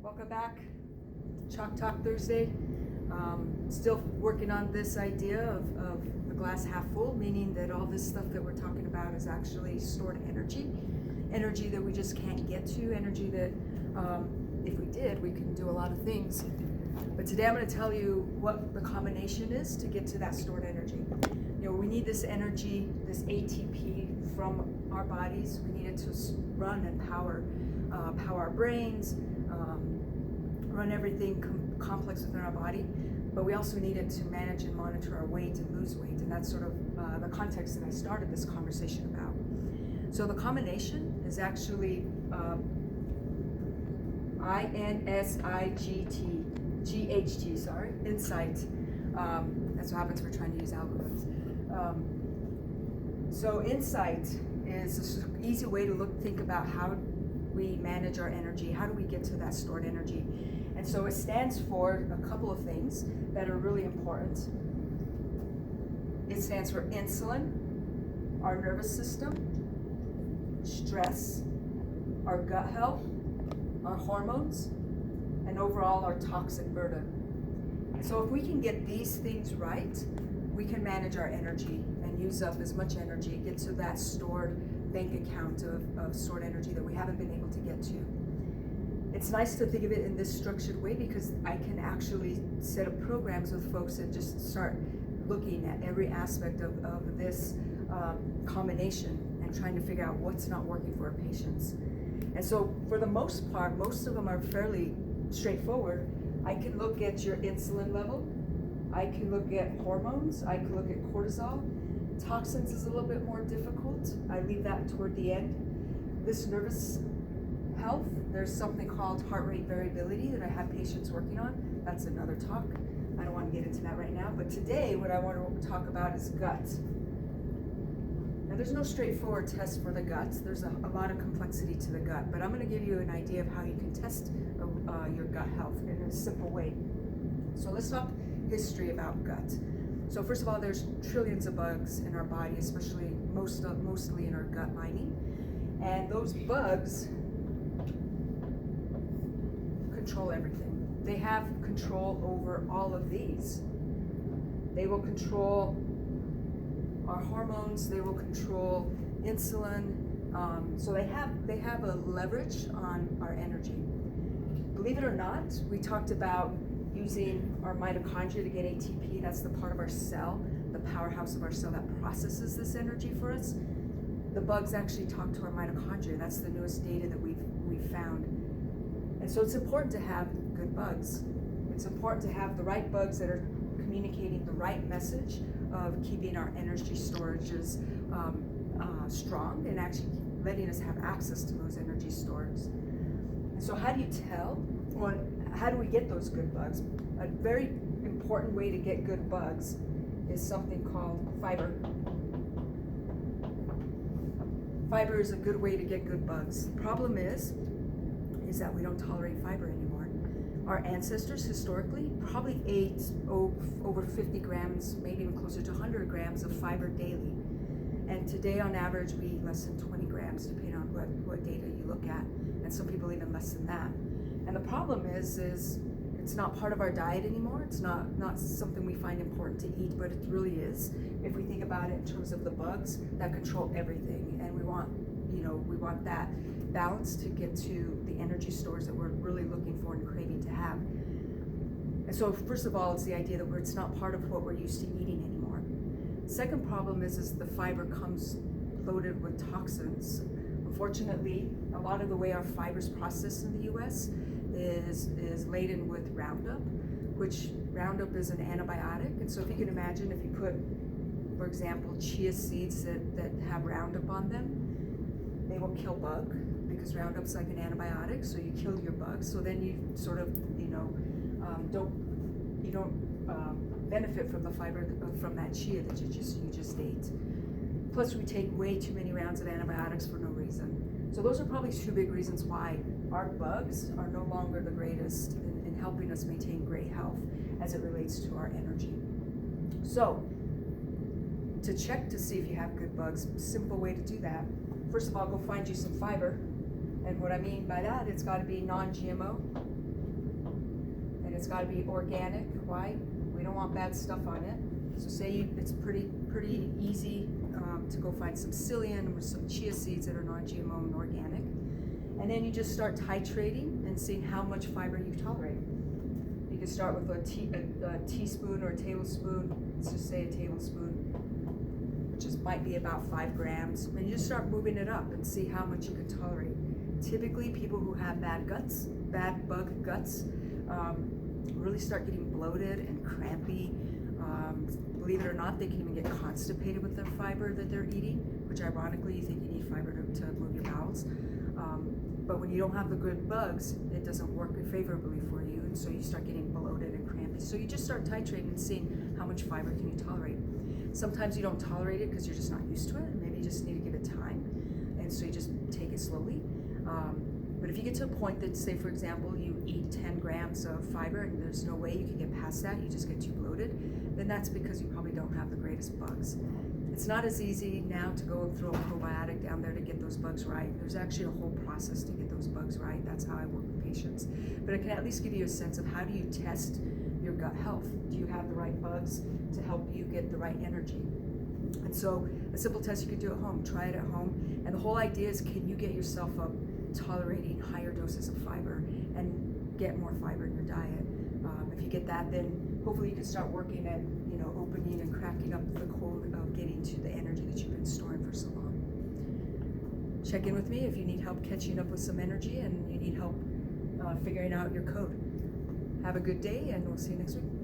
Welcome back. Chalk Talk Thursday. Still working on this idea of the glass half full, meaning that all this stuff that we're talking about is actually stored energy. Energy that we just can't get to, energy that if we did, we can do a lot of things. But today I'm going to tell you what the combination is to get to that stored energy. You know, we need this energy, this ATP from our bodies. We need it to run and power our brains, run everything complex within our body. But we also need it to manage and monitor our weight and lose weight. And that's sort of the context that I started this conversation about. So the combination is actually INSIGHT, insight. That's what happens when we're trying to use algorithms. So insight is an easy way to think about how we manage our energy, how do we get to that stored energy. And so it stands for a couple of things that are really important. It stands for insulin, our nervous system, stress, our gut health, our hormones, and overall our toxic burden. So if we can get these things right, we can manage our energy and use up as much energy, get to that stored bank account of stored energy that we haven't been able to get to. It's nice to think of it in this structured way because I can actually set up programs with folks and just start looking at every aspect of this combination and trying to figure out what's not working for our patients. And so for the most part, most of them are fairly straightforward. I can look at your insulin level, I can look at hormones, I can look at cortisol. Toxins is a little bit more difficult. I leave that toward the end. This nervous health, there's something called heart rate variability that I have patients working on. That's another talk. I don't want to get into that right now. But today, what I want to talk about is gut. Now, there's no straightforward test for the gut. There's a lot of complexity to the gut. But I'm going to give you an idea of how you can test your gut health in a simple way. So let's talk history about gut. So first of all, there's trillions of bugs in our body, especially mostly in our gut lining. And those bugs control everything. They have control over all of these. They will control our hormones, they will control insulin. So they have a leverage on our energy. Believe it or not, we talked about using our mitochondria to get ATP. That's the part of our cell, the powerhouse of our cell that processes this energy for us. The bugs actually talk to our mitochondria. That's the newest data that we've found. And so it's important to have good bugs. It's important to have the right bugs that are communicating the right message of keeping our energy storages strong and actually letting us have access to those energy stores. And so how do you tell? Well, how do we get those good bugs? A very important way to get good bugs is something called fiber. Fiber is a good way to get good bugs. The problem is that we don't tolerate fiber anymore. Our ancestors historically probably ate over 50 grams, maybe even closer to 100 grams of fiber daily. And today on average we eat less than 20 grams depending on what data you look at. And some people even less than that. And the problem is it's not part of our diet anymore. It's not something we find important to eat, but it really is. If we think about it in terms of the bugs that control everything, and we want that balance to get to the energy stores that we're really looking for and craving to have. And so first of all, it's the idea that it's not part of what we're used to eating anymore. Second problem is the fiber comes loaded with toxins. Unfortunately, a lot of the way our fiber is processed in the U.S. is laden with Roundup, which Roundup is an antibiotic. And so if you can imagine if you put, for example, chia seeds that have Roundup on them, they will kill bug because Roundup's like an antibiotic, so you kill your bugs. So then you sort of, don't benefit from the fiber from that chia that you just ate. Plus, we take way too many rounds of antibiotics for no reason. So those are probably two big reasons why our bugs are no longer the greatest in helping us maintain great health as it relates to our energy. So, to check to see if you have good bugs, simple way to do that. First of all, go find you some fiber. And what I mean by that, it's got to be non-GMO. and it's got to be organic. Why? We don't want bad stuff on it. So say it's pretty easy to go find some psyllium or some chia seeds that are non-GMO and organic. And then you just start titrating and seeing how much fiber you tolerate. You can start with a teaspoon or a tablespoon. Let's just say a tablespoon, which might be about 5 grams. And you just start moving it up and see how much you can tolerate. Typically, people who have bad bug guts, really start getting bloated and crampy. Believe it or not, they can even get constipated with their fiber that they're eating, which ironically, you think you need fiber to move your bowels. But when you don't have the good bugs, it doesn't work favorably for you, and so you start getting bloated and crampy. So you just start titrating and seeing how much fiber can you tolerate. Sometimes you don't tolerate it because you're just not used to it, and maybe you just need to give it time, and so you just take it slowly. But if you get to a point that, say for example, you eat 10 grams of fiber and there's no way you can get past that, you just get too bloated, then that's because you probably don't have the greatest bugs. It's not as easy now to go and throw a probiotic down there to get those bugs right. There's actually a whole process to get those bugs right. That's how I work with patients. But it can at least give you a sense of how do you test your gut health? Do you have the right bugs to help you get the right energy? And so a simple test you can do at home. Try it at home. And the whole idea is, can you get yourself up tolerating higher doses of fiber and get more fiber in your diet? If you get that, then hopefully you can start working at opening and cracking up the code of getting to the energy that you've been storing for so long. Check in with me if you need help catching up with some energy and you need help figuring out your code. Have a good day, and we'll see you next week.